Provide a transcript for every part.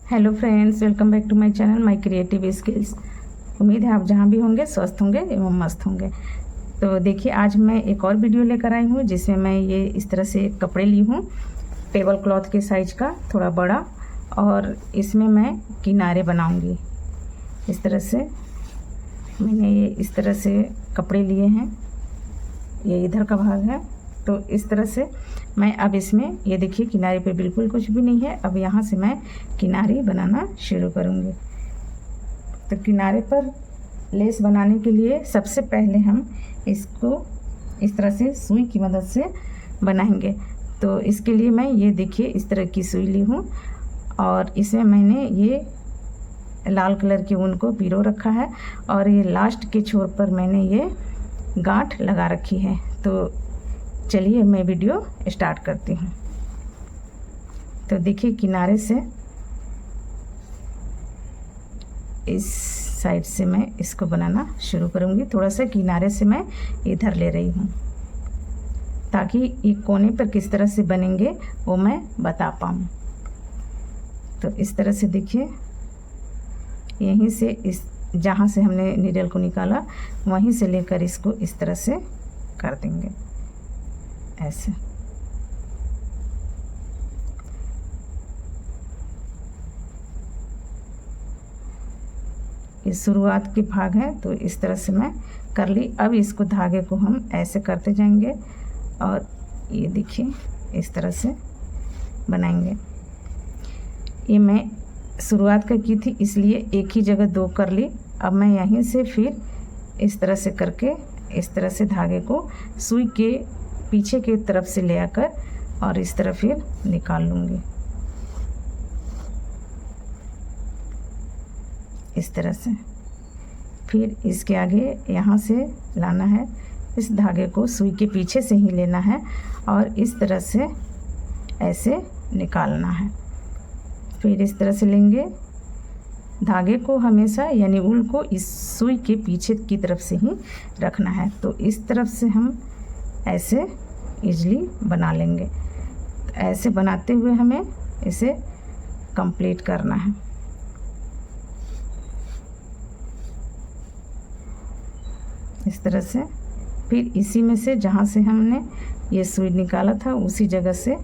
Hello friends, welcome back to my channel my creative skills. उम्मीद है आप जहाँ भी होंगे स्वस्थ होंगे एवं मस्त होंगे। तो देखिए, आज मैं एक और वीडियो लेकर आई हूँ जिसमें मैं ये इस तरह से कपड़े ली हूँ, टेबल क्लॉथ के साइज़ का, थोड़ा बड़ा। और इसमें मैं किनारे बनाऊँगी। इस तरह से मैंने ये इस तरह से कपड़े लिए हैं, ये इधर का भाग है। तो इस तरह से मैं अब इसमें ये देखिए किनारे पे बिल्कुल कुछ भी नहीं है। अब यहाँ से मैं किनारे बनाना शुरू करूँगी। तो किनारे पर लेस बनाने के लिए सबसे पहले हम इसको इस तरह से सुई की मदद से बनाएंगे। तो इसके लिए मैं ये देखिए इस तरह की सुई ली हूँ और इसमें मैंने ये लाल कलर की ऊन को पिरो रखा है और ये लास्ट के छोर पर मैंने ये गांठ लगा रखी है। तो चलिए मैं वीडियो स्टार्ट करती हूँ। तो देखिए किनारे से इस साइड से मैं इसको बनाना शुरू करूँगी। थोड़ा सा किनारे से मैं इधर ले रही हूँ ताकि ये कोने पर किस तरह से बनेंगे वो मैं बता पाऊँ। तो इस तरह से देखिए, यहीं से इस जहाँ से हमने नीडल को निकाला वहीं से लेकर इसको इस तरह से कर देंगे ऐसे। ये शुरुआत के भाग है, तो इस तरह से मैं कर ली। अब इसको धागे को हम ऐसे करते जाएंगे और ये देखिए इस तरह से बनाएंगे। ये मैं शुरुआत का की थी इसलिए एक ही जगह दो कर ली। अब मैं यहीं से फिर इस तरह से करके इस तरह से धागे को सुई के पीछे की तरफ से ले आकर और इस तरह फिर निकाल लूँगी इस तरह से। फिर इसके आगे यहाँ से लाना है, इस धागे को सुई के पीछे से ही लेना है और इस तरह से ऐसे निकालना है। फिर इस तरह से लेंगे धागे को, हमेशा यानी ऊन को इस सुई के पीछे की तरफ से ही रखना है। तो इस तरफ से हम ऐसे इजली बना लेंगे। तो ऐसे बनाते हुए हमें इसे कंप्लीट करना है। इस तरह से फिर इसी में से जहाँ से हमने ये सुई निकाला था उसी जगह से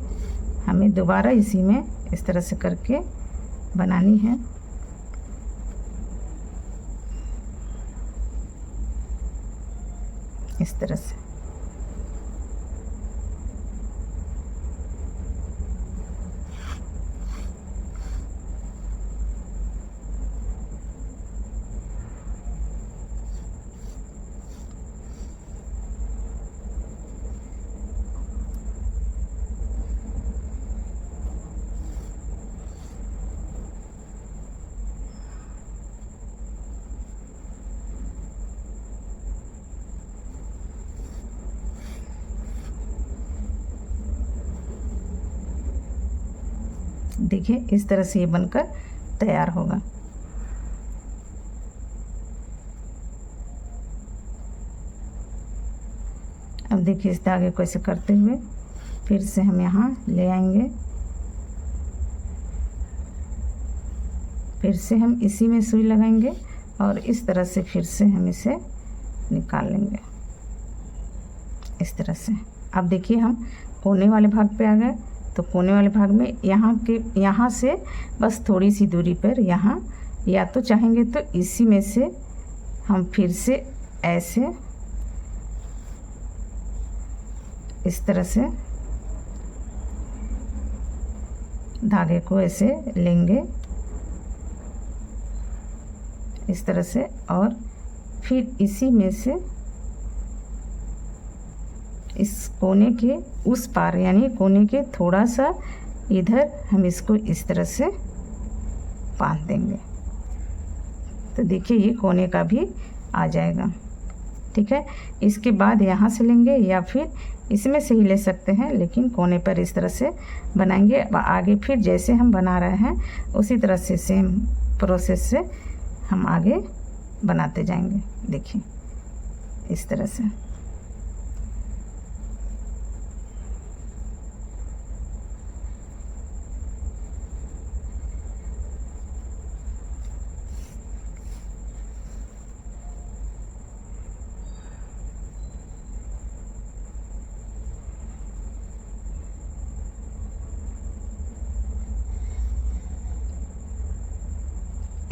हमें दोबारा इसी में इस तरह से करके बनानी है। इस तरह से देखिए इस तरह से ये बनकर तैयार होगा। अब देखिए इस धागे को ऐसे करते हुए फिर से हम यहाँ ले आएंगे। फिर से हम इसी में सुई लगाएंगे और इस तरह से फिर से हम इसे निकाल लेंगे इस तरह से। अब देखिए हम कोने वाले भाग पे आ गए। तो कोने वाले भाग में यहाँ से बस थोड़ी सी दूरी पर यहाँ, या तो चाहेंगे तो इसी में से हम फिर से ऐसे इस तरह से धागे को ऐसे लेंगे इस तरह से और फिर इसी में से इस कोने के उस पार यानी कोने के थोड़ा सा इधर हम इसको इस तरह से बांध देंगे। तो देखिए ये कोने का भी आ जाएगा। ठीक है, इसके बाद यहाँ से लेंगे या फिर इसमें से ही ले सकते हैं, लेकिन कोने पर इस तरह से बनाएंगे। आगे फिर जैसे हम बना रहे हैं उसी तरह से सेम प्रोसेस से हम आगे बनाते जाएंगे। देखिए इस तरह से।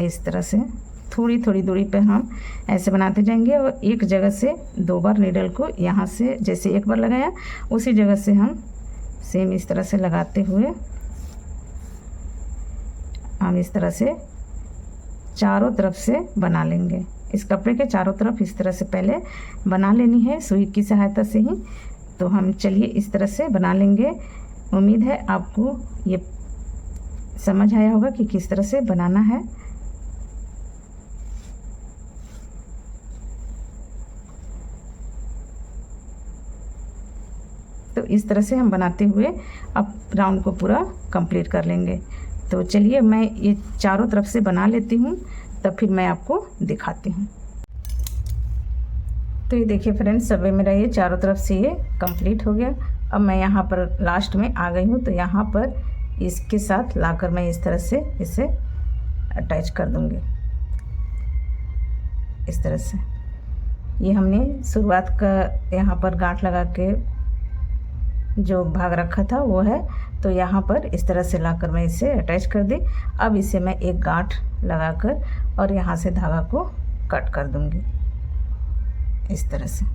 इस तरह से थोड़ी थोड़ी दूरी पे हम ऐसे बनाते जाएंगे और एक जगह से 2 बार नीडल को यहाँ से जैसे एक बार लगाया उसी जगह से हम सेम इस तरह से लगाते हुए हम इस तरह से चारों तरफ से बना लेंगे। इस कपड़े के चारों तरफ इस तरह से पहले बना लेनी है सुई की सहायता से ही। तो हम चलिए इस तरह से बना लेंगे। उम्मीद है आपको ये समझ आया होगा कि किस तरह से बनाना है। तो इस तरह से हम बनाते हुए अब राउंड को पूरा कंप्लीट कर लेंगे। तो चलिए मैं ये चारों तरफ से बना लेती हूँ, तब फिर मैं आपको दिखाती हूँ। तो ये देखिए फ्रेंड्स, सब मेरा ये चारों तरफ से ये कंप्लीट हो गया। अब मैं यहाँ पर लास्ट में आ गई हूँ, तो यहाँ पर इसके साथ लाकर मैं इस तरह से इसे अटैच कर दूँगी। इस तरह से ये हमने शुरुआत का यहाँ पर गांठ लगा के जो भाग रखा था वो है, तो यहाँ पर इस तरह से लाकर मैं इसे अटैच कर दी। अब इसे मैं एक गांठ लगाकर और यहाँ से धागा को कट कर दूँगी इस तरह से।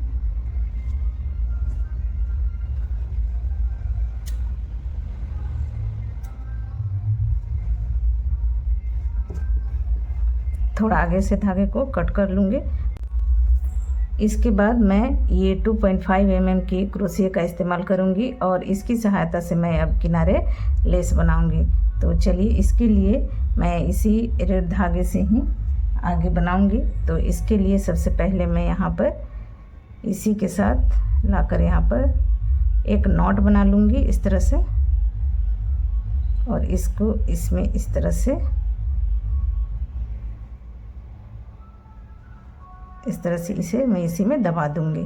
थोड़ा आगे से धागे को कट कर लूँगी। इसके बाद मैं ये 2.5 mm की क्रोशिया का इस्तेमाल करूँगी और इसकी सहायता से मैं अब किनारे लेस बनाऊँगी। तो चलिए इसके लिए मैं इसी रेड धागे से ही आगे बनाऊँगी। तो इसके लिए सबसे पहले मैं यहाँ पर इसी के साथ लाकर यहाँ पर एक नॉट बना लूँगी इस तरह से, और इसको इसमें इस तरह से इसे मैं इसी में दबा दूँगी।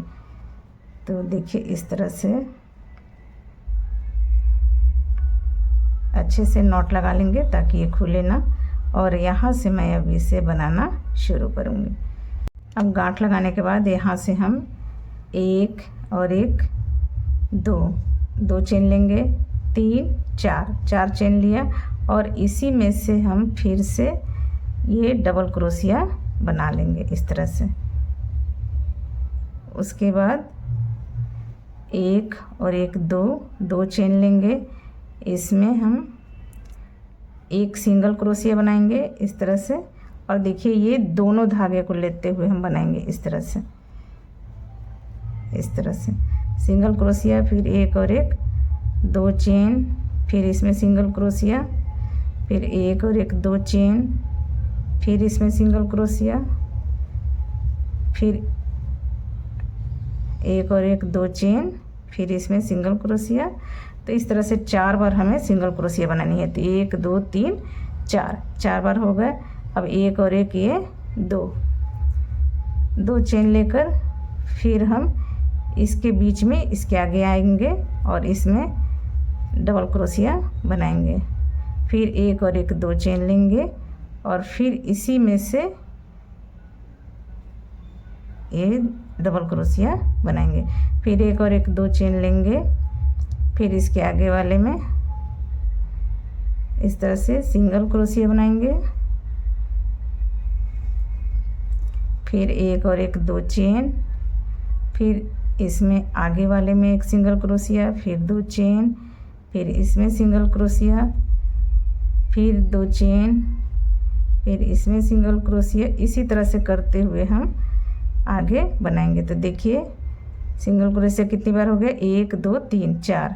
तो देखिए इस तरह से अच्छे से नॉट लगा लेंगे ताकि ये खुले ना, और यहाँ से मैं अब इसे बनाना शुरू करूँगी। अब गांठ लगाने के बाद यहाँ से हम एक और एक दो चेन लेंगे, 3 4 चेन लिया, और इसी में से हम फिर से ये डबल क्रोशिया बना लेंगे इस तरह से। उसके बाद एक और एक दो चेन लेंगे, इसमें हम एक सिंगल क्रोशिया बनाएंगे इस तरह से, और देखिए ये दोनों धागे को लेते हुए हम बनाएंगे इस तरह से सिंगल क्रोशिया, फिर एक और एक 2 चेन, फिर इसमें सिंगल क्रोशिया, फिर एक और एक 2 चेन, फिर इसमें सिंगल क्रोशिया, फिर एक और एक 2 चेन, फिर इसमें सिंगल क्रोशिया। तो इस तरह से 4 बार हमें सिंगल क्रोशिया बनानी है। तो 1 2 3 4 बार हो गए। अब एक और एक ये दो चेन लेकर फिर हम इसके बीच में इसके आगे आएंगे और इसमें डबल क्रोशिया बनाएंगे। फिर एक और एक 2 चेन लेंगे और फिर इसी में से ये डबल क्रोशिया बनाएंगे। फिर एक और एक 2 चेन लेंगे, फिर इसके आगे वाले में इस तरह से सिंगल क्रोशिया बनाएंगे, फिर एक और एक 2 चेन, फिर इसमें आगे वाले में एक सिंगल क्रोशिया, फिर 2 चेन, फिर इसमें सिंगल क्रोशिया, फिर 2 चेन, फिर इसमें सिंगल क्रोशिया। इसी तरह से करते हुए हम आगे बनाएंगे। तो देखिए सिंगल क्रोशिया कितनी बार हो गए, 1 2 3 4।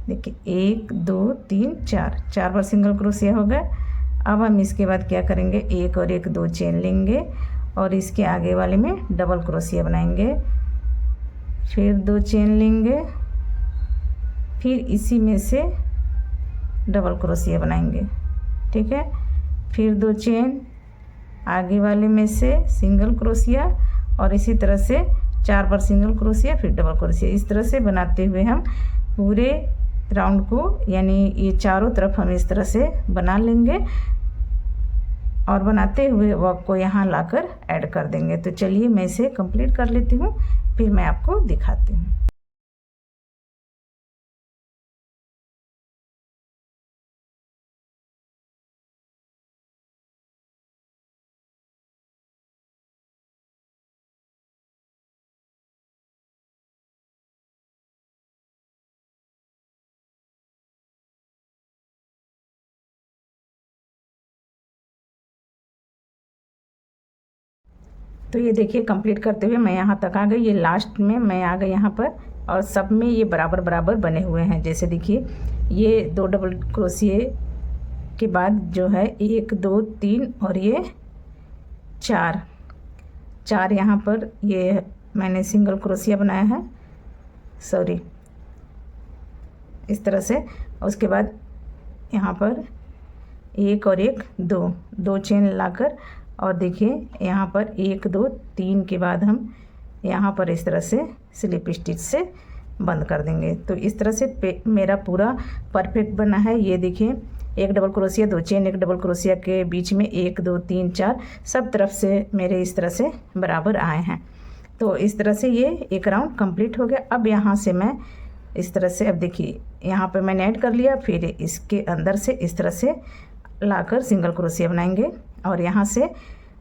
देखिए 1 2 3 4 बार सिंगल क्रोशिया हो गया। अब हम इसके बाद क्या करेंगे, एक और एक 2 चेन लेंगे और इसके आगे वाले में डबल क्रोशिया बनाएंगे, फिर 2 चेन लेंगे, फिर इसी में से डबल क्रोशिया बनाएंगे। ठीक है, फिर 2 चेन, आगे वाले में से सिंगल क्रोशिया, और इसी तरह से 4 बार सिंगल क्रोशिया, फिर डबल क्रोशिया। इस तरह से बनाते हुए हम पूरे राउंड को, यानी ये चारों तरफ हम इस तरह से बना लेंगे और बनाते हुए वर्क को यहाँ लाकर ऐड कर देंगे। तो चलिए मैं इसे कंप्लीट कर लेती हूँ, फिर मैं आपको दिखाती हूँ। तो ये देखिए कंप्लीट करते हुए मैं यहाँ तक आ गई, ये लास्ट में मैं आ गई यहाँ पर, और सब में ये बराबर बराबर बने हुए हैं। जैसे देखिए ये 2 डबल क्रोशिए के बाद जो है 1 2 3 और ये 4 यहाँ पर ये मैंने सिंगल क्रोशिया बनाया है, सॉरी, इस तरह से। उसके बाद यहाँ पर 1 और 1 2 चेन लाकर, और देखिए यहाँ पर 1 2 3 के बाद हम यहाँ पर इस तरह से स्लिप स्टिच से बंद कर देंगे। तो इस तरह से मेरा पूरा परफेक्ट बना है। ये देखिए 1 double crochet 2 chain, 1 double crochet के बीच में 1 2 3 4 सब तरफ से मेरे इस तरह से बराबर आए हैं। तो इस तरह से ये एक राउंड कंप्लीट हो गया। अब यहाँ से मैं इस तरह से, अब देखिए यहाँ पे मैंने ऐड कर लिया, फिर इसके अंदर से इस तरह से लाकर सिंगल क्रोशिया बनाएंगे, और यहाँ से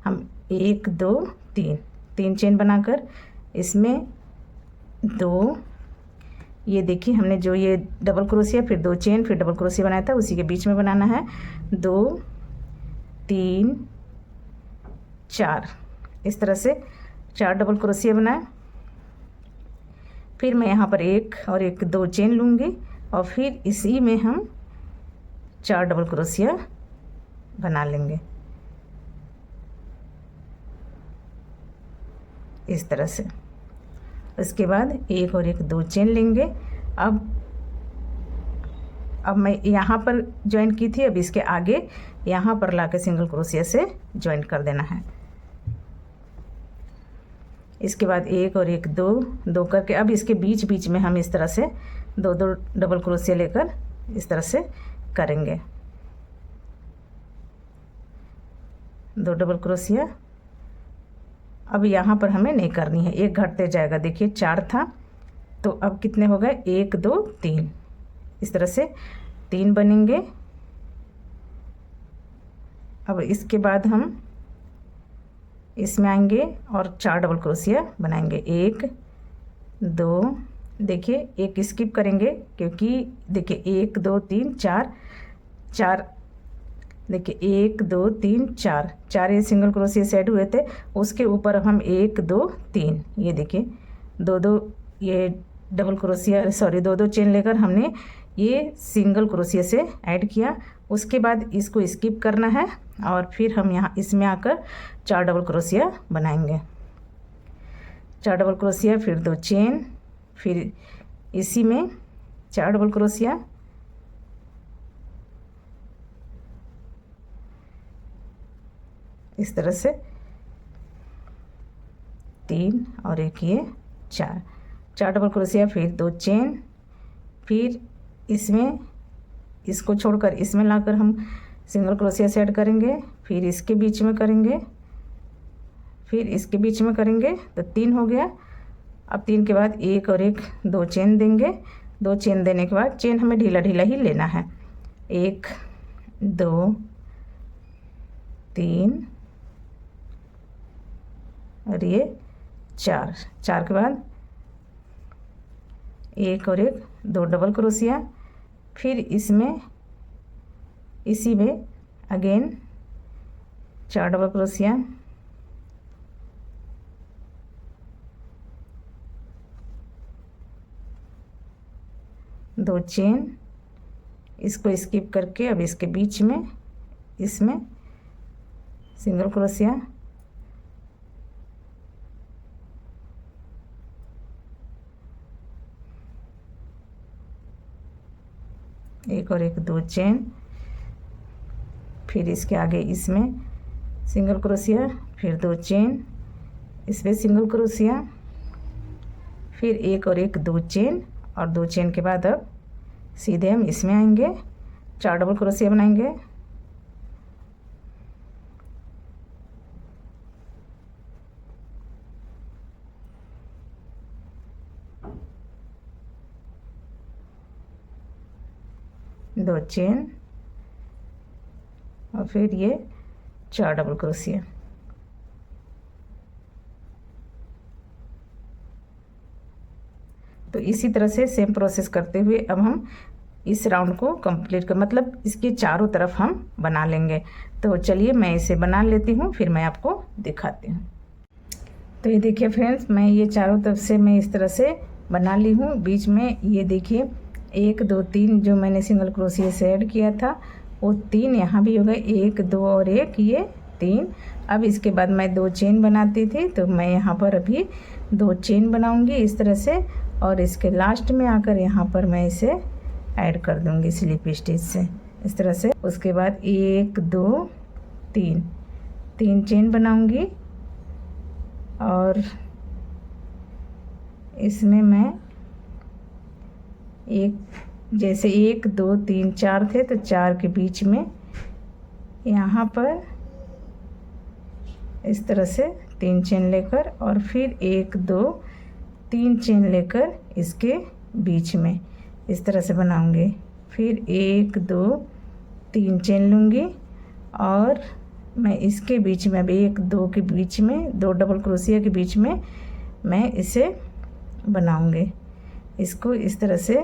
हम 1 2 3 चेन बनाकर इसमें 2, ये देखिए हमने जो ये डबल क्रोशिया फिर 2 चेन फिर डबल क्रोशिया बनाया था उसी के बीच में बनाना है। 2 3 4 इस तरह से 4 डबल क्रोशिया बनाए। फिर मैं यहाँ पर 1 और 1 2 चेन लूँगी, और फिर इसी में हम 4 डबल क्रोशिया बना लेंगे इस तरह से। उसके बाद 1 और 1 2 चेन लेंगे। अब मैं यहाँ पर ज्वाइन की थी, अब इसके आगे यहाँ पर लाके सिंगल क्रोशिया से ज्वाइन कर देना है। इसके बाद 1 और 1 2 करके अब इसके बीच बीच में हम इस तरह से 2 डबल क्रोशिया लेकर इस तरह से करेंगे। 2 डबल क्रोशिया अब यहाँ पर हमें नहीं करनी है, एक घटते जाएगा। देखिए 4 था, तो अब कितने हो गए 1 2 3, इस तरह से 3 बनेंगे। अब इसके बाद हम इसमें आएंगे और 4 डबल क्रोशिया बनाएंगे। 1 2, देखिए एक स्किप करेंगे क्योंकि देखिए 1 2 3 4, देखिए 1 2 3 4 ये सिंगल क्रोशिया सेट हुए थे, उसके ऊपर हम 1 2 3, ये देखिए 2 ये डबल क्रोशिया सॉरी 2 चेन लेकर हमने ये सिंगल क्रोशिया से ऐड किया। उसके बाद इसको स्किप करना है और फिर हम यहाँ इसमें आकर 4 डबल क्रोशिया बनाएंगे। 4 डबल क्रोशिया फिर 2 चेन, फिर इसी में 4 डबल क्रोशिया, इस तरह से 3 और 1 ये 4 डबल क्रोशिया, फिर 2 चेन, फिर इसमें इसको छोड़कर इसमें लाकर हम सिंगल क्रोशिया सेट करेंगे, फिर इसके बीच में करेंगे, फिर इसके बीच में करेंगे, तो 3 हो गया। अब 3 के बाद 1 और 1 2 चेन देंगे। 2 चेन देने के बाद चेन हमें ढीला ढीला ही लेना है। 1 2 3 और ये 4 के बाद 1 और 1 2 डबल क्रोशिया, फिर इसमें इसी में अगेन 4 डबल क्रोशिया, दो चेन, इसको स्किप करके अब इसके बीच में इसमें सिंगल क्रोशिया, एक और 1 2 चेन, फिर इसके आगे इसमें सिंगल क्रोशिया, फिर 2 चेन, इसमें सिंगल क्रोशिया, फिर 1 और 1 2 चेन, और 2 चेन के बाद अब सीधे हम इसमें आएंगे, 4 डबल क्रोशिया बनाएंगे। दो चेन और फिर ये 4 डबल क्रोशिया। तो इसी तरह से सेम प्रोसेस करते हुए अब हम इस राउंड को कंप्लीट कर मतलब इसके चारों तरफ हम बना लेंगे। तो चलिए मैं इसे बना लेती हूँ, फिर मैं आपको दिखाती हूँ। तो ये देखिए फ्रेंड्स, मैं ये चारों तरफ से मैं इस तरह से बना ली हूँ। बीच में ये देखिए 1 2 3 जो मैंने सिंगल क्रोशिया से ऐड किया था वो 3 यहाँ भी हो गए, 1 2 और 1 ये 3। अब इसके बाद मैं 2 चेन बनाती थी, तो मैं यहाँ पर अभी 2 चेन बनाऊँगी इस तरह से, और इसके लास्ट में आकर यहाँ पर मैं इसे ऐड कर दूँगी स्लिप स्टिच से इस तरह से। उसके बाद 1 2 3 चेन बनाऊँगी और इसमें मैं जैसे 1 2 3 4 थे तो 4 के बीच में यहाँ पर इस तरह से 3 चेन लेकर, और फिर 1 2 3 चेन लेकर इसके बीच में इस तरह से बनाऊंगी। फिर 1 2 3 चेन लूँगी और मैं इसके बीच में अब 1 2 के बीच में 2 डबल क्रोशिया के बीच में मैं इसे बनाऊंगी। इसको इस तरह से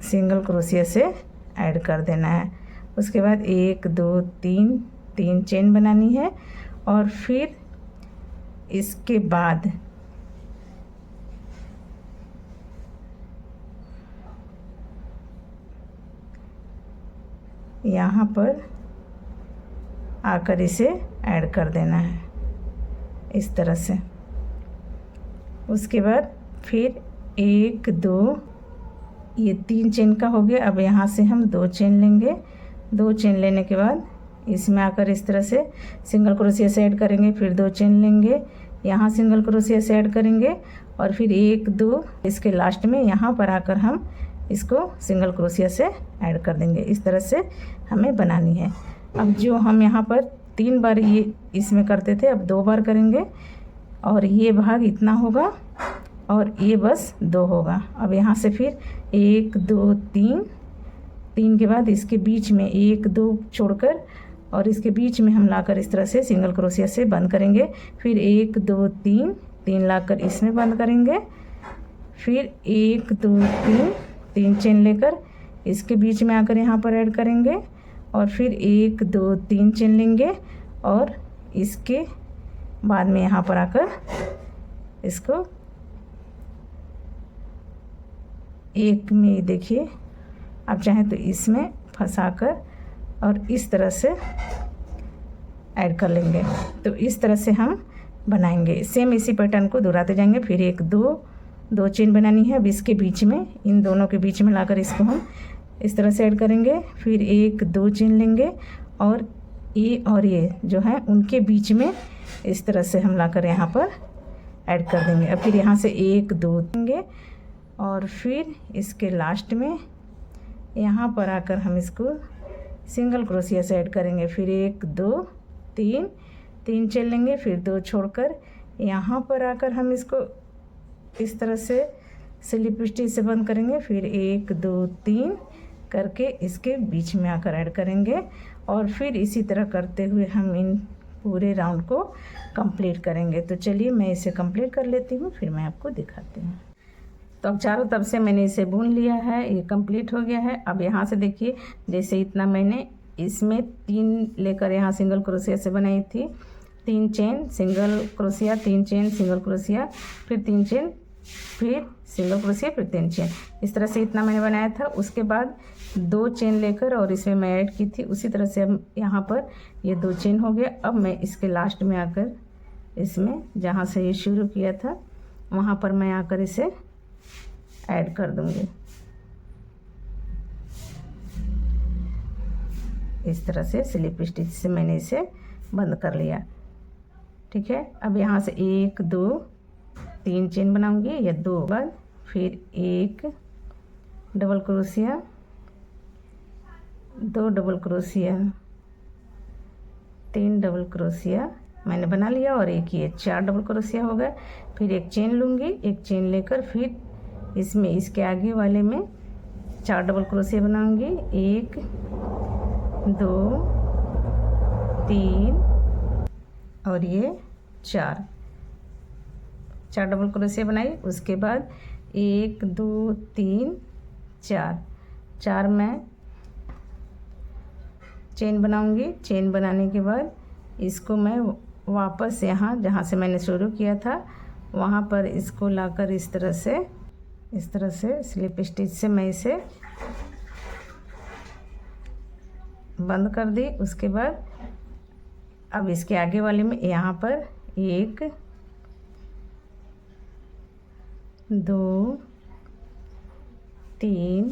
सिंगल क्रोशिया से ऐड कर देना है। उसके बाद 1 2 3 चेन बनानी है, और फिर इसके बाद यहाँ पर आकर इसे ऐड कर देना है इस तरह से। उसके बाद फिर 1 2 ये 3 चेन का हो गया। अब यहाँ से हम 2 चेन लेंगे। 2 चेन लेने के बाद इसमें आकर इस तरह से सिंगल क्रोशिया से ऐड करेंगे, फिर 2 चेन लेंगे, यहाँ सिंगल क्रोशिया से ऐड करेंगे, और फिर 1 2 इसके लास्ट में यहाँ पर आकर हम इसको सिंगल क्रोशिया से ऐड कर देंगे। इस तरह से हमें बनानी है। अब जो हम यहाँ पर 3 बार ये इसमें करते थे, अब 2 बार करेंगे, और ये भाग इतना होगा और ये बस 2 होगा। अब यहाँ से फिर 1 2 3 के बाद इसके बीच में 1 2 छोड़कर और इसके बीच में हम लाकर इस तरह से सिंगल क्रोशिया से बंद करेंगे। फिर 1 2 3 लाकर इसमें बंद करेंगे। फिर 1 2 3 चेन लेकर इसके बीच में आकर यहाँ पर ऐड करेंगे, और फिर 1 2 3 चेन लेंगे, और इसके बाद में यहाँ पर आकर इसको एक में देखिए, आप चाहें तो इसमें फंसाकर और इस तरह से ऐड कर लेंगे। तो इस तरह से हम बनाएंगे। सेम इसी पैटर्न को दोहराते जाएंगे। फिर 1 2 चेन बनानी है। अब इसके बीच में, इन दोनों के बीच में लाकर इसको हम इस तरह से ऐड करेंगे। फिर 1 2 चेन लेंगे, और ये जो है उनके बीच में इस तरह से हम लाकर यहाँ पर ऐड कर देंगे। अब फिर यहाँ से 1 2 देंगे, और फिर इसके लास्ट में यहाँ पर आकर हम इसको सिंगल क्रोशिया से ऐड करेंगे। फिर 1 2 3 चेन लेंगे, फिर 2 छोड़कर यहाँ पर आकर हम इसको इस तरह से स्लिप स्टिच से बंद करेंगे। फिर 1 2 3 करके इसके बीच में आकर ऐड करेंगे, और फिर इसी तरह करते हुए हम इन पूरे राउंड को कंप्लीट करेंगे। तो चलिए मैं इसे कंप्लीट कर लेती हूँ, फिर मैं आपको दिखाती हूँ। तो अब चारों तरफ से मैंने इसे बुन लिया है, ये कंप्लीट हो गया है। अब यहाँ से देखिए, जैसे इतना मैंने इसमें 3 लेकर यहाँ सिंगल क्रोशिया से बनाई थी, 3 chain single crochet, 3 chain single crochet, फिर 3 चेन, फिर सिंगल क्रोशिया, फिर 3 चेन, इस तरह से इतना मैंने बनाया था। उसके बाद 2 चेन लेकर और इसमें मैं ऐड की थी, उसी तरह से अब यहाँ पर ये 2 चेन हो गया। अब मैं इसके लास्ट में आकर इसमें जहाँ से ये शुरू किया था वहाँ पर मैं आकर इसे ऐड कर दूँगी। इस तरह से स्लिप स्टिच से मैंने इसे बंद कर लिया। ठीक है। अब यहाँ से 1 2 3 चेन बनाऊंगी, या 2 बाद फिर 1 double crochet, 2 double crochet, 3 double crochet मैंने बना लिया, और एक ये 4 डबल क्रोशिया हो गए। फिर 1 चेन लूँगी, 1 चेन लेकर फिर इसमें इसके आगे वाले में 4 डबल क्रोशिया बनाऊंगी, 1 2 3 और ये 4 डबल क्रोशिया बनाई। उसके बाद 1 2 3 4 मैं चेन बनाऊंगी। चेन बनाने के बाद इसको मैं वापस यहाँ जहाँ से मैंने शुरू किया था वहाँ पर इसको लाकर इस तरह से स्लिप स्टिच से मैं इसे बंद कर दी। उसके बाद अब इसके आगे वाले में यहाँ पर 1 2 3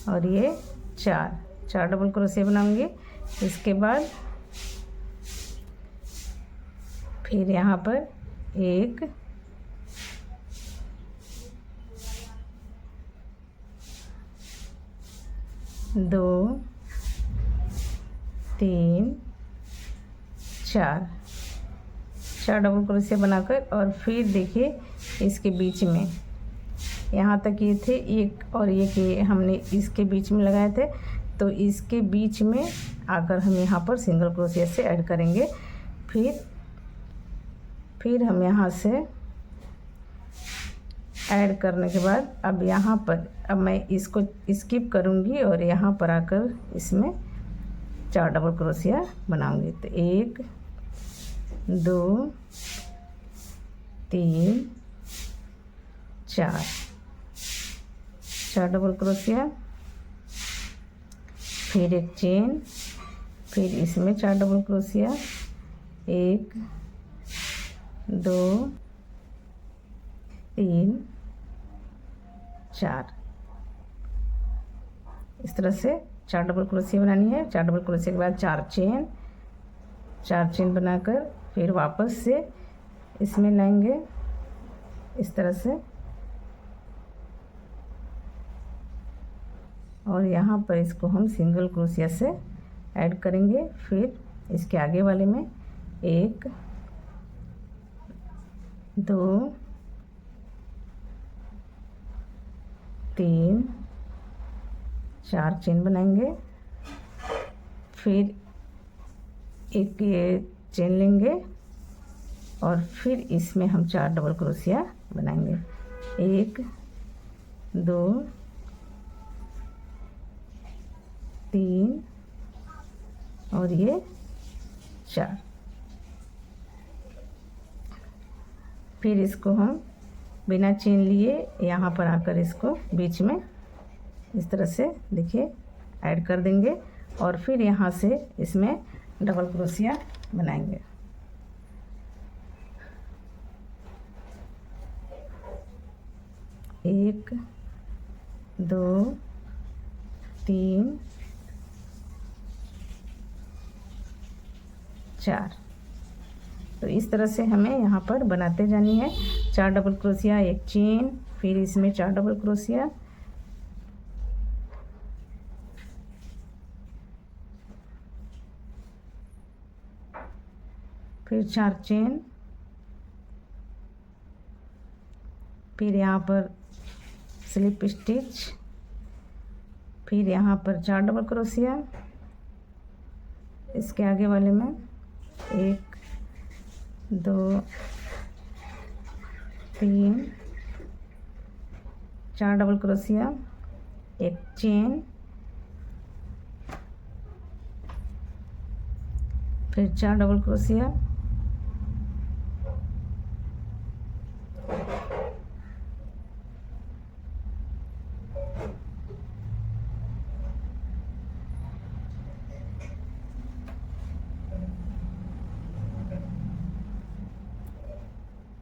और ये 4 डबल क्रोशिया बनाऊंगी। इसके बाद फिर यहाँ पर 1 2 3 4 डबल क्रोशिया बनाकर, और फिर देखिए इसके बीच में यहाँ तक ये थे, एक और एक ये हमने इसके बीच में लगाए थे, तो इसके बीच में आकर हम यहाँ पर सिंगल क्रोशिया से ऐड करेंगे। फिर हम यहाँ से ऐड करने के बाद अब यहाँ पर अब मैं इसको स्किप करूँगी और यहाँ पर आकर इसमें 4 डबल क्रोशिया बनाऊँगी। तो 1 2 3 4 डबल क्रोशिया, फिर एक चेन, फिर इसमें 4 डबल क्रोशिया, 1 2 3 4। इस तरह से 4 डबल क्रोशिया बनानी है। 4 डबल क्रोशिया के बाद 4 चेन बनाकर फिर वापस से इसमें लाएंगे इस तरह से, और यहाँ पर इसको हम सिंगल क्रोशिया से ऐड करेंगे। फिर इसके आगे वाले में 1 2 3 4 चेन बनाएंगे, फिर एक ये चेन लेंगे और फिर इसमें हम 4 डबल क्रोशिया बनाएंगे। 1 2 3 और ये 4। फिर इसको हम बिना चेन लिए यहाँ पर आकर इसको बीच में इस तरह से देखिए ऐड कर देंगे, और फिर यहाँ से इसमें डबल क्रोशिया बनाएंगे। एक 2 3 4। तो इस तरह से हमें यहाँ पर बनाते जानी है। 4 डबल क्रोशिया, एक चेन, फिर इसमें 4 डबल क्रोशिया, फिर 4 चेन, फिर यहाँ पर स्लिप स्टिच, फिर यहाँ पर 4 डबल क्रोशिया, इसके आगे वाले में 1 2 3 4 डबल क्रोशिया, एक चेन, फिर 4 डबल क्रोशिया,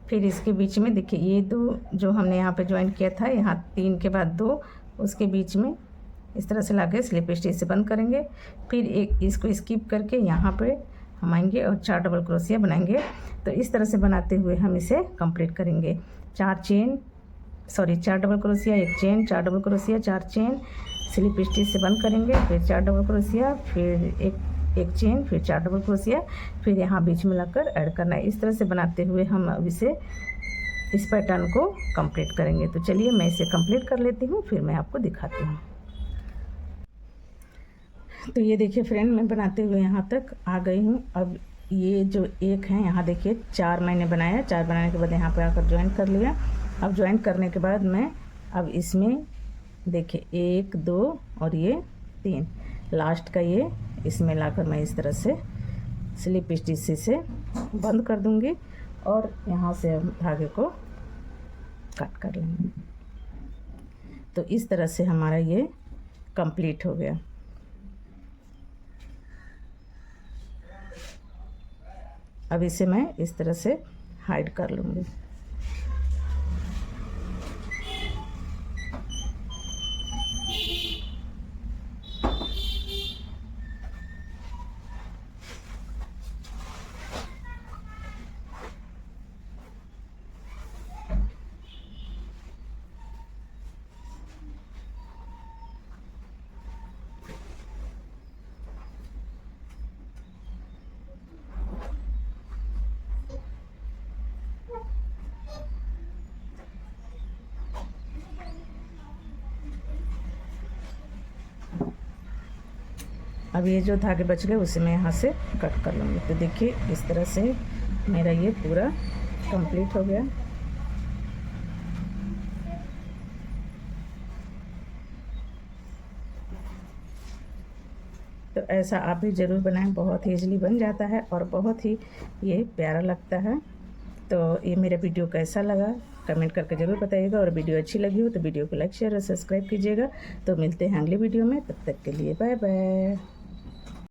फिर इसके बीच में देखिए ये 2 जो हमने यहाँ पे ज्वाइन किया था, यहाँ 3 के बाद 2, उसके बीच में इस तरह से लाके स्लिप स्टिच से बंद करेंगे। फिर एक इसको स्किप करके यहाँ पे हम आएंगे और 4 डबल क्रोशिया बनाएंगे। तो इस तरह से बनाते हुए हम इसे कंप्लीट करेंगे। 4 डबल क्रोशिया, एक chain, 4 double crochet, 4 chain, slip stitch से बंद करेंगे, फिर 4 डबल क्रोशिया, फिर एक चेन, फिर 4 डबल क्रोशिया, फिर यहाँ बीच में लाकर ऐड करना है। इस तरह से बनाते हुए हम अब इसे इस पैटर्न को कंप्लीट करेंगे। तो चलिए मैं इसे कंप्लीट कर लेती हूँ, फिर मैं आपको दिखाती हूँ। तो ये देखिए फ्रेंड, मैं बनाते हुए यहाँ तक आ गई हूँ। अब ये जो एक है यहाँ देखिए 4 मैंने बनाया, 4 बनाने के बाद यहाँ पे आकर ज्वाइन कर लिया। अब ज्वाइन करने के बाद मैं अब इसमें देखिए 1 2 और ये 3 लास्ट का ये इसमें लाकर मैं इस तरह से स्लिप स्टिच से बंद कर दूंगी और यहाँ से हम धागे को कट कर लेंगे। तो इस तरह से हमारा ये कंप्लीट हो गया। अब इसे मैं इस तरह से हाइड कर लूँगी। अब ये जो धागे बच गए उसे मैं यहाँ से कट कर लूँगी। तो देखिए इस तरह से मेरा ये पूरा कंप्लीट हो गया। तो ऐसा आप भी ज़रूर बनाएं, बहुत ही ईजिली बन जाता है और बहुत ही ये प्यारा लगता है। तो ये मेरा वीडियो कैसा लगा कमेंट करके ज़रूर बताइएगा, और वीडियो अच्छी लगी हो तो वीडियो को लाइक शेयर और सब्सक्राइब कीजिएगा। तो मिलते हैं अगले वीडियो में, तब तक के लिए बाय बाय।